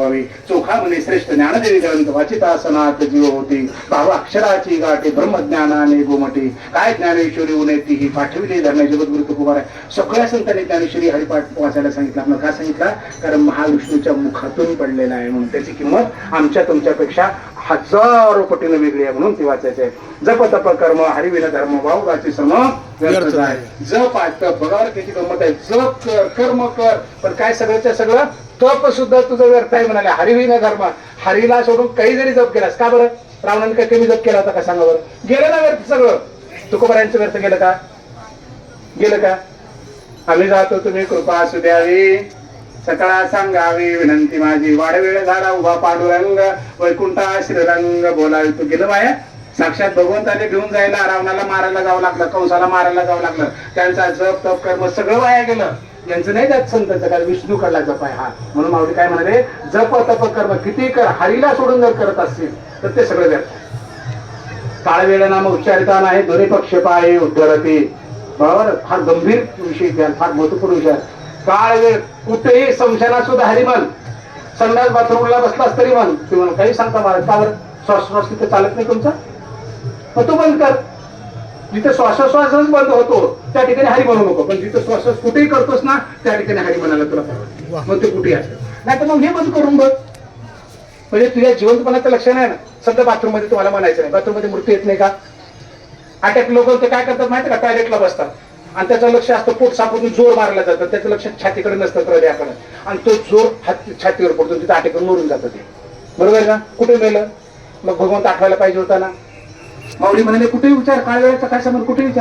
व्हावी. चोखा म्हणे श्रेष्ठ ज्ञानदेवी ग्रंथ वाचिता सनात जीव होती. भाव अक्षराची गाठी ब्रह्मज्ञानाने गोमटी. काय ज्ञानेश्वरी उन्हेती ही पाठविली धरणे जगद्गुरु तुकोबार. सगळ्या संतांनी ज्ञानेश्वरी हरिपाठ वाचायला सांगितलं. आपल्याला का सांगितलं? कारण महाविष्णूच्या मुखातून पडलेला आहे म्हणून. त्याची किंमत आमच्या तुमच्यापेक्षा हजारो पटीने वेगळी आहे म्हणून ती वाचायची आहे. जप तप कर्म हरिविना धर्म भाऊगाची सम व्यर्थ आहे. जप तप बघा किती गंमत आहे. जप कर कर्म कर पण काय सगळ्याच्या सगळं तप सुद्धा तुझं व्यर्थ आहे म्हणाले. हरिविना धर्म हरीला सोडून काही जरी जप केलास का बरं? रावणाने काय कमी जप केला होता का सांगा बरं? गेलं ना व्यर्थ सगळं. तुकोबारायांचं व्यर्थ गेलं का? गेलं का? आम्ही जातो तुम्ही कृपा असू द्यावी सकळा सांगावी विनंती माझी. वाडवेळ झाला उभा पांडुरंग वैकुंठा श्रीरंग बोलावी. तू गेलं बाया साक्षात भगवंताने घेऊन जायला रावणाला मारायला जावं लागलं, कंसाला मारायला जावं लागलं. त्यांचा जप तप कर्म सगळं वाया गेलं. यांचं नाही जात संतांचं काय विष्णू कडला जप आहे हा. म्हणून माऊली काय म्हणाले? जप तप कर्म किती कर हरीला सोडून जर करत असतील तर ते सगळं व्यर्थ. काळ वेळ नाम उच्चारिता नाही दोन्ही पक्ष पाय उद्धरती. बरोबर फार गंभीर विषय घ्याल, फार महत्वपूर्ण विषय. काळ वेळ कुठेही संशयाला सुद्धा हरी म्हण. संडास बाथरूमला बसलास तरी म्हण. तुम्हाला काही सांगता महाराज का बरं? श्वासोश्वास तिथे चालत नाही तुमचा मग तो बंद कर. जिथे श्वासोश्वासच बंद होतो त्या ठिकाणी हरी म्हणू नको. पण जिथे श्वासोश्वास कुठेही करतोस ना त्या ठिकाणी हरी म्हणायला तुला परवडतं. मग ते कुठेही असेल. नाही तर मग हे बंद करून बघ. म्हणजे तुझ्या जिवंतपणाचं लक्षण आहे ना. समजा बाथरूम मध्ये तुम्हाला म्हणायचं नाही. बाथरूम मध्ये मृत्यू येत नाही का? अटॅक लोक ते काय करतात माहिती का? टॉयलेटला बसतात आणि त्याचं लक्ष असतं पोट सापडून जोर मारला जातं. त्याचं लक्ष छातीकडे नसतं हृदयाकडे आणि तो जोर छातीवर पडतो. तिथे अटॅकून मरून जातं ते. बरोबर का? कुठे मेलं? मग भगवंत आठवायला पाहिजे होता ना. माऊली म्हणाले कुठेही विचार काळ वेळेचा काय समज कुठे विचार